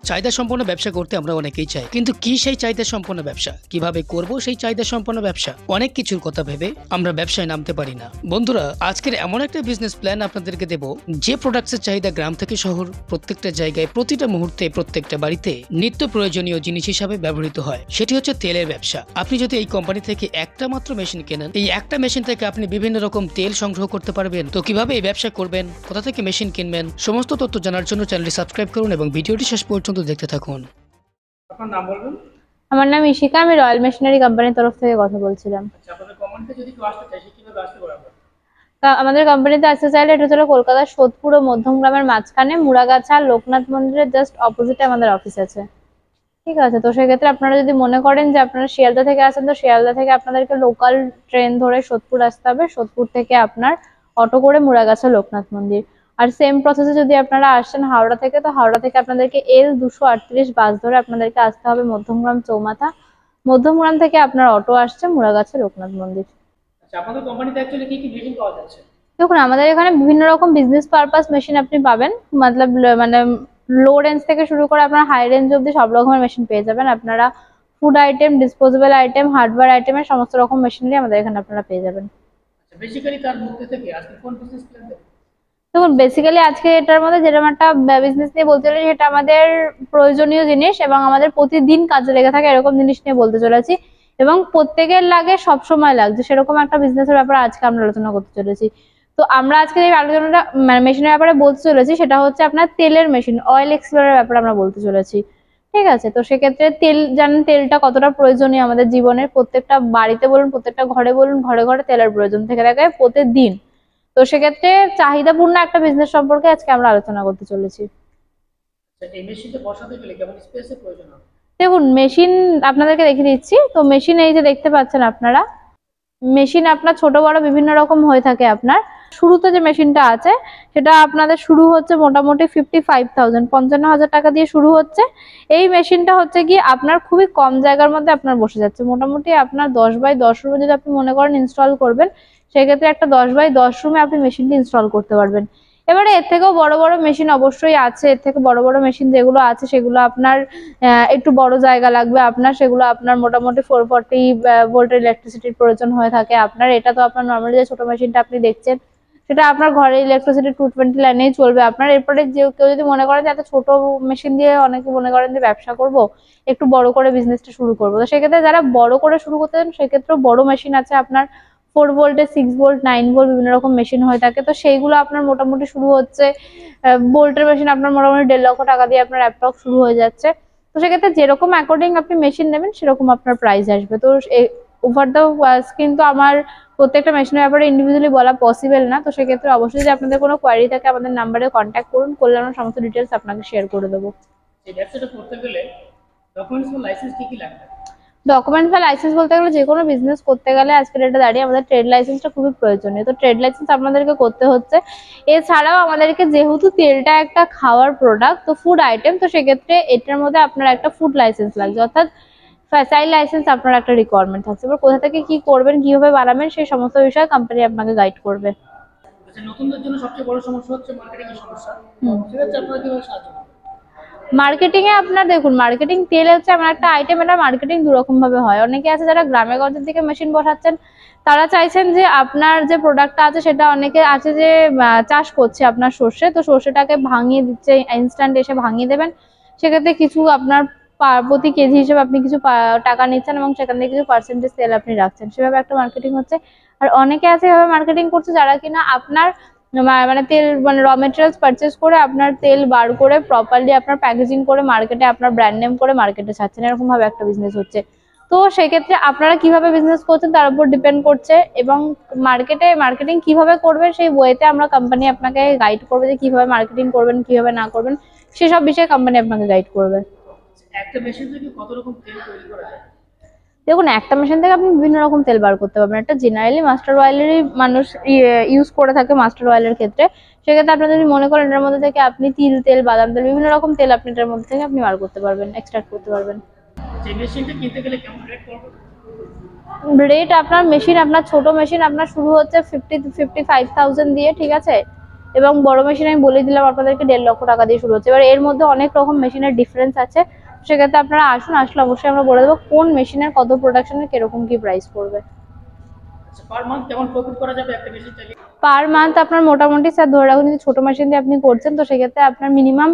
চাহিদা সম্পন্ন ব্যবসা করতে আমরা অনেকেই চাই, কিন্তু কি সেই চাহিদা সম্পন্ন ব্যবসা, কিভাবে করব সেই চাহিদা সম্পন্ন ব্যবসা, অনেক কিছুর কথা ভেবে আমরা ব্যবসায় নামতে পারি না। বন্ধুরা, আজকের এমন একটা বিজনেস প্ল্যান আপনাদেরকে দেব, যে প্রোডাক্টসের চাহিদা গ্রাম থেকে শহর প্রত্যেকটা জায়গায় প্রতিটা মুহূর্তে প্রত্যেকটা বাড়িতে নিত্য প্রয়োজনীয় জিনিস হিসাবে ব্যবহৃত হয়। সেটি হচ্ছে তেলের ব্যবসা। আপনি যদি এই কোম্পানি থেকে একটা মাত্র মেশিন কেনেন, এই একটা মেশিন থেকে আপনি বিভিন্ন রকম তেল সংগ্রহ করতে পারবেন। তো কিভাবে এই ব্যবসা করবেন, কোথা থেকে মেশিন কিনবেন, সমস্ত তথ্য জানার জন্য চ্যানেলটি সাবস্ক্রাইব করুন এবং ভিডিওটি শেষ পর্যন্ত দেখতে থাকুন। আপনার নাম বলবেন? আমার নাম ইশিকা, আমি রয়্যাল মেশিনারি কোম্পানির তরফ থেকে কথা বলছিলাম। আচ্ছা, আপনাদের কোম্পানিতে যদি কেউ আসতে চায় সে কিভাবে আসতে পারবে? আমাদের কোম্পানিতে আসতে চাইলে এটা হলো কলকাতার সোদপুর ও মধ্যমগ্রামের মাঝখানে মুড়াগাছা লোকনাথ মন্দিরের জাস্ট অপোজিটে আমাদের অফিস আছে। ঠিক আছে, তো সেক্ষেত্রে আপনারা যদি মনে করেন যে আপনারা শিয়ালদা থেকে আসেন, তো শিয়ালদা থেকে আপনাদেরকে লোকাল ট্রেন ধরে সোদপুর আসতে হবে। সোদপুর থেকে আপনার অটো করে মুড়াগাছা লোকনাথ মন্দির। আর সেম প্রসেসে যদি আপনারা আসেন হাওড়া থেকে, তো হাওড়া থেকে আপনাদেরকে L238 বাস ধরে আপনাদেরকে আসতে হবে মধ্যমগ্রাম চৌমাথা। মধ্যমগ্রাম থেকে আপনার অটো আসছে মুড়াগাছা লোকনাথ মন্দির। আচ্ছা, আপনাদের কোম্পানিতে অ্যাকচুয়ালি কি কি মেশিন পাওয়া যাচ্ছে? দেখুন, আমাদের এখানে বিভিন্ন রকম বিজনেস পারপাস মেশিন আপনি পাবেন, মতলব মানে লো রেঞ্জ থেকে শুরু করে আপনার হাই রেঞ্জ অব্দি সব রকমের মেশিন পেয়ে যাবেন। আপনারা food item, disposable item, hardware আইটেমের সমস্ত রকম মেশিনারি আমাদের এখানে আপনারা পেয়ে যাবেন। আচ্ছা, বেসিক্যালি তার মধ্যে থেকে আজকে কোন বিজনেস প্ল্যান দেবেন? দেখুন, বেসিক্যালি আজকে এটার মধ্যে যেরকম একটা বিজনেস নিয়ে বলতে চলেছি, সেটা আমাদের প্রয়োজনীয় জিনিস এবং আমাদের প্রতিদিন কাজে লেগে থাকে এরকম জিনিস নিয়ে বলতে চলেছি, এবং প্রত্যেকের লাগে, সব সময় লাগছে সেরকম একটা বিজনেসের ব্যাপারে আজকে আমরা আলোচনা করতে চলেছি। তো আমরা আজকে যে আলোচনাটা মেশিনের ব্যাপারে বলতে চলেছি সেটা হচ্ছে আপনার তেলের মেশিন, অয়েল এক্সপ্লোরের ব্যাপারে আমরা বলতে চলেছি। ঠিক আছে, তো সেক্ষেত্রে তেল জানেন, তেলটা কতটা প্রয়োজনীয় আমাদের জীবনের। প্রত্যেকটা বাড়িতে বলুন, প্রত্যেকটা ঘরে বলুন, ঘরে ঘরে তেলের প্রয়োজন থেকে থাকে প্রতিদিন। তো সেক্ষেত্রে চাহিদাপূর্ণ একটা বিজনেস সম্পর্কে আজকে আমরা আলোচনা করতে চলেছি। আচ্ছা, এই মেশিনটা বসাতে গেলে কেমন স্পেসের প্রয়োজন হবে? দেখুন, মেশিন আপনাদেরকে দেখিয়ে দিচ্ছি। তো মেশিন এই যে দেখতে পাচ্ছেন আপনারা, মেশিন আপনার ছোট বড় বিভিন্ন রকম হয়ে থাকে। আপনার শুরুতে যে মেশিনটা আছে সেটা আপনাদের শুরু হচ্ছে মোটামুটি 55,000 টাকা দিয়ে শুরু হচ্ছে। এই মেশিনটা হচ্ছে কি আপনার খুবই কম জায়গার মধ্যে আপনার বসে যাচ্ছে। মোটামুটি আপনার 10x10 রুমে যদি আপনি মনে করেন ইনস্টল করবেন, সেক্ষেত্রে একটা 10x10 রুমে আপনি মেশিনটি ইনস্টল করতে পারবেন। এবারে এর থেকেও বড় বড় মেশিন অবশ্যই আছে। এর থেকে বড় বড় মেশিন যেগুলো আছে সেগুলো আপনার একটু বড় জায়গা লাগবে আপনার, সেগুলো আপনার মোটামুটি 440 ভোল্টের ইলেকট্রিসিটির প্রয়োজন হয়ে থাকে আপনার। এটা তো আপনার নর্মালি যে ছোট মেশিনটা আপনি দেখছেন সেটা আপনার ঘরে ইলেকট্রিসিটি 220 লাইনেই চলবে আপনার। এরপরে যে কেউ যদি মনে করেন যে এত ছোট মেশিন দিয়ে, অনেকে মনে করেন যে ব্যবসা করব, একটু বড় করে বিজনেসটা শুরু করবো, তো সেক্ষেত্রে যারা বড় করে শুরু করতে চান সেক্ষেত্রেও বড় মেশিন আছে আপনার। 4 ভোল্টের, 6 ভোল্ট, 9 ভোল্ট বিভিন্ন রকম মেশিন হয়ে থাকে। তো সেইগুলো আপনার মোটামুটি শুরু হচ্ছে, ভোল্টের মেশিন আপনার মোটামুটি 1.5 লক্ষ টাকা দিয়ে আপনার অ্যাপ্রক্স শুরু হয়ে যাচ্ছে। তো সেক্ষেত্রে যেরকম অ্যাকর্ডিং আপনি মেশিন নেবেন সেরকম আপনার প্রাইস আসবে। তো ওভার দ্য কিন্তু আমার প্রত্যেকটা মেশিনের ব্যাপারে ইন্ডিভিজুয়ালি বলা পসিবল না। তো সেক্ষেত্রে অবশ্যই যদি আপনাদের কোনো কোয়ারি থাকে আমাদের নাম্বারে কন্ট্যাক্ট করুন, করলে আমরা সমস্ত ডিটেলস আপনাকে শেয়ার করে দেবো। এই ব্যবসাটা করতে গেলে ডকুমেন্টস বা লাইসেন্স কি কি লাগবে? ডকুমেন্ট বা লাইসেন্স বলতে গেলে যে কোনো বিজনেস করতে গেলে আজকের ডেটে দাঁড়িয়ে আমাদের ট্রেড লাইসেন্সটা খুবই প্রয়োজনীয়। তো ট্রেড লাইসেন্স আপনাদেরকে করতে হচ্ছে। এছাড়াও আমাদেরকে, যেহেতু তেলটা একটা খাওয়ার প্রোডাক্ট, তো ফুড আইটেম, তো সেক্ষেত্রে এটার মধ্যে আপনার একটা ফুড লাইসেন্স লাগছে, অর্থাৎ ফ্যাসাইল লাইসেন্স আপনার একটা রিকোয়ারমেন্ট থাকছে। এবার কোথা থেকে কি করবেন, কিভাবে বানাবেন, সেই সমস্ত বিষয়ে কোম্পানি আপনাকে গাইড করবে। আচ্ছা, নতুনদের জন্য সবচেয়ে বড় সমস্যা হচ্ছে মার্কেটিং এর সমস্যা। সেক্ষেত্রে আপনারা কিভাবে সাহায্য করবেন? মার্কেটিং এ আপনার দেখুন, মার্কেটিং, তেল হচ্ছে এমন একটা আইটেম, এটা মার্কেটিং দু রকম ভাবে হয়। অনেকে আছে যারা গ্রামে গঞ্জের দিকে মেশিন বসাচ্ছেন, তারা চাইছেন যে আপনার যে প্রোডাক্টটা আছে সেটা, অনেকে আছে যে চাষ করছে আপনার সর্ষে, তো সর্ষেটাকে ভাঙিয়ে দিচ্ছে, ইনস্ট্যান্ট এসে ভাঙিয়ে দেবেন। সেক্ষেত্রে কিছু আপনার প্রতি কেজি হিসেবে আপনি কিছু টাকা নিচ্ছেন এবং সেখান থেকে কিছু পার্সেন্টেজ তেল আপনি রাখছেন, সেভাবে একটা মার্কেটিং হচ্ছে। আর অনেকে আছে এভাবে মার্কেটিং করছে যারা কিনা আপনার মানে তেল, মানে র মেটেরিয়ালস পারচেজ করে আপনার তেল বার করে প্রপারলি আপনার প্যাকেজিং করে মার্কেটে আপনার ব্র্যান্ড নেম করে মার্কেটে ছাড়ছেন, এরকম ভাবে একটা বিজনেস হচ্ছে। তো সেক্ষেত্রে আপনারা কিভাবে বিজনেস করছেন তার উপর ডিপেন্ড করছে, এবং মার্কেটিং কিভাবে করবেন সেই ওয়েতে আমরা কোম্পানি আপনাকে গাইড করবে যে কিভাবে মার্কেটিং করবেন, কিভাবে না করবেন, সেসব বিষয়ে কোম্পানি আপনাকে গাইড করবে। একটা মেশিন থেকে কত রকম তেল তৈরি করা যায়? দেখুন, একটা মেশিন থেকে আপনি বিভিন্ন রকম তেল বার করতে পারবেন। এটা জেনারেলি মাস্টার অয়েলেরই মানুষ ইউজ করে থাকে মাস্টার অয়েলের ক্ষেত্রে। সেক্ষেত্রে আপনারা যদি মনে করেন এটার মধ্যে থেকে আপনি তিল তেল, বাদাম তেল, বিভিন্ন রকম তেল আপনি এটার মধ্যে থেকে আপনি বার করতে পারবেন, এক্সট্রাক্ট করতে পারবেন। যে মেশিনটা কিনতে গেলে কেমন রেট পড়বে? রেট আপনার মেশিন, আপনার ছোট মেশিন আপনার শুরু হচ্ছে 55,000 দিয়ে, ঠিক আছে। এবং বড় মেশিন আমি বলে দিলাম আপনাদেরকে 1.5 লক্ষ টাকা দিয়ে শুরু হচ্ছে। এবার এর মধ্যে অনেক রকম মেশিনের ডিফারেন্স আছে, সেক্ষেত্রে আপনারা আসুন, আসলে অবশ্যই আমরা বলে দেবো কোন মেশিনের কত প্রোডাকশনের কিরকম কি প্রাইস পড়বে। আচ্ছা, পার মান্থ কেমন প্রফিট করা যাবে একটা মেশিন চালিয়ে? পার মান্থ আপনার মোটামুটি স্যার ধরে রাখুন, যদি ছোট মেশিন দিয়ে আপনি করছেন তো সেক্ষেত্রে আপনার মিনিমাম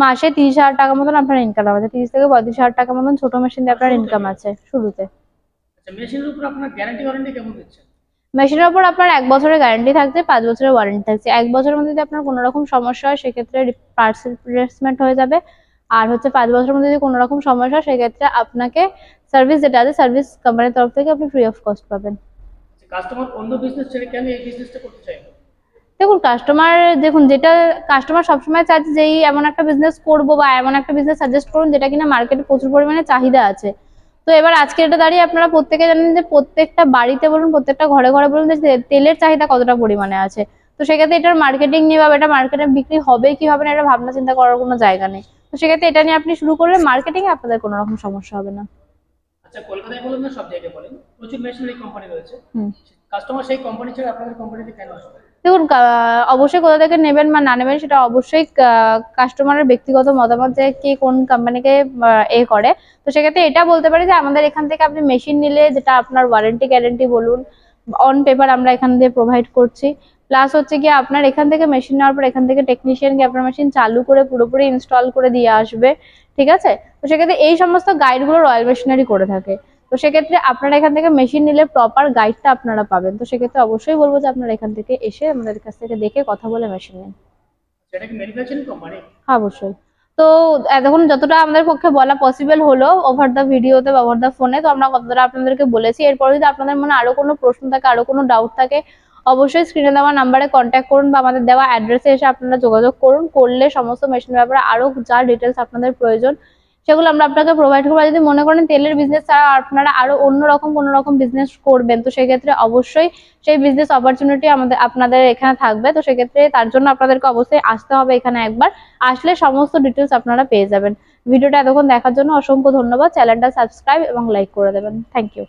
মাসে 30,000 টাকা মতন আপনার ইনকাম আছে, 30 থেকে 35,000 টাকা মতন ছোট মেশিন দিয়ে আপনার ইনকাম আছে শুরুতে। আচ্ছা, মেশিনের উপর আপনার গ্যারান্টি ওয়ারেন্টি কেমন দিচ্ছেন? মেশিনের উপর আপনার 1 বছরের গ্যারান্টি থাকছে, 5 বছরের ওয়ারেন্টি থাকছে। 1 বছরের মধ্যে যদি আপনার কোনো রকম সমস্যা হয় সেক্ষেত্রে পার্টস রিপ্লেসমেন্ট হয়ে যাবে, আর হচ্ছে 5 বছরের মধ্যে যদি কোনো রকম সমস্যা হয় সেক্ষেত্রে আপনাকে সার্ভিস যেটা আছে সার্ভিস কোম্পানির তরফ থেকে আপনি ফ্রি অফ কস্ট পাবেন। কাস্টমার অন্য বিজনেস ছেড়ে কেন এই বিজনেসটা করতে চাইবে? দেখুন যেটা কাস্টমার সবসময় চাইছে যে এমন একটা বিজনেস করবো বা এমন একটা বিজনেস সাজেস্ট করুন যেটা কিনা মার্কেটে প্রচুর পরিমাণে চাহিদা আছে। তো এবার আজকে এটা দাঁড়িয়ে আপনারা প্রত্যেকে জানেন যে প্রত্যেকটা বাড়িতে বলুন, প্রত্যেকটা ঘরে ঘরে বলুন যে তেলের চাহিদা কতটা পরিমাণে আছে। তো সেক্ষেত্রে এটার মার্কেটিং নিয়ে বা এটা মার্কেটে বিক্রি হবে কি হবে না এটা ভাবনা চিন্তা করার কোনো জায়গা নেই। তো সেক্ষেত্রে এটা নিয়ে আপনি শুরু করলে মার্কেটিং এ আপনাদের কোনো রকম সমস্যা হবে না। আচ্ছা, কলকাতায় বলুন না সব জায়গায় বলেন, প্রচুর মেশিনারি কোম্পানি রয়েছে, হুম। কাস্টমার সেই কোম্পানি ছেড়ে আপনাদের কোম্পানিতে কেন আসবে? দেখুন অবশ্যই কোথা থেকে নেবেন বা না নেবেন সেটা অবশ্যই কাস্টমারের ব্যক্তিগত মতামত যে কে কোন কোম্পানিকে করে। তো সেক্ষেত্রে এটা বলতে পারি যে আমাদের এখান থেকে আপনি মেশিন নিলে যেটা আপনার ওয়ারেন্টি গ্যারেন্টি বলুন অন পেপার আমরা এখান দিয়ে প্রোভাইড করছি, প্লাস হচ্ছে কি আপনার এখান থেকে মেশিন নেওয়ার পর এখান থেকে টেকনিশিয়ান গিয়ে আপনার মেশিন চালু করে পুরোপুরি ইনস্টল করে দিয়ে আসবে, ঠিক আছে। তো সেক্ষেত্রে এই সমস্ত গাইডগুলো রয়্যাল মেশিনারি করে থাকে। তো সেক্ষেত্রে আপনারা এখান থেকে মেশিন নিলে প্রপার গাইডটা আপনারা পাবেন। তো সেক্ষেত্রে অবশ্যই বলবো যে আপনারা এখান থেকে এসে আমাদের কাছ থেকে দেখে কথা বলে মেশিন নিন। সেটা কি ম্যানুফ্যাকচারিং কোম্পানি? অবশ্যই। তো এতক্ষণ যতটা আমাদের পক্ষে বলা পসিবল হলো ওভার দ্য ভিডিওতে বা ওভার দ্য ফোনে, তো আমরা কতটা আপনাদেরকে বলেছি। এরপর যদি আপনাদের মনে আরো কোনো প্রশ্ন থাকে, আরো কোনো ডাউট থাকে, অবশ্যই স্ক্রিনে দেওয়া নাম্বারে কন্ট্যাক্ট করুন বা আমাদের দেওয়া অ্যাড্রেসে এসে আপনারা যোগাযোগ করুন। করলে সমস্ত মেশিনের ব্যাপারে আরো যা ডিটেলস আপনাদের প্রয়োজন সেগুলো আমরা আপনাকে প্রোভাইড করবো। যদি মনে করেন তেলের বিজনেস ছাড়া আপনারা আরো অন্যরকম কোনো রকম বিজনেস করবেন তো সেক্ষেত্রে অবশ্যই সেই বিজনেস অপরচুনিটি আপনাদের এখানে থাকবে। তো সেক্ষেত্রে তার জন্য আপনাদেরকে অবশ্যই আসতে হবে এখানে একবার, আসলে সমস্ত ডিটেলস আপনারা পেয়ে যাবেন। ভিডিওটা এতক্ষণ দেখার জন্য অসংখ্য ধন্যবাদ। চ্যানেলটা সাবস্ক্রাইব এবং লাইক করে দেবেন। Thank you.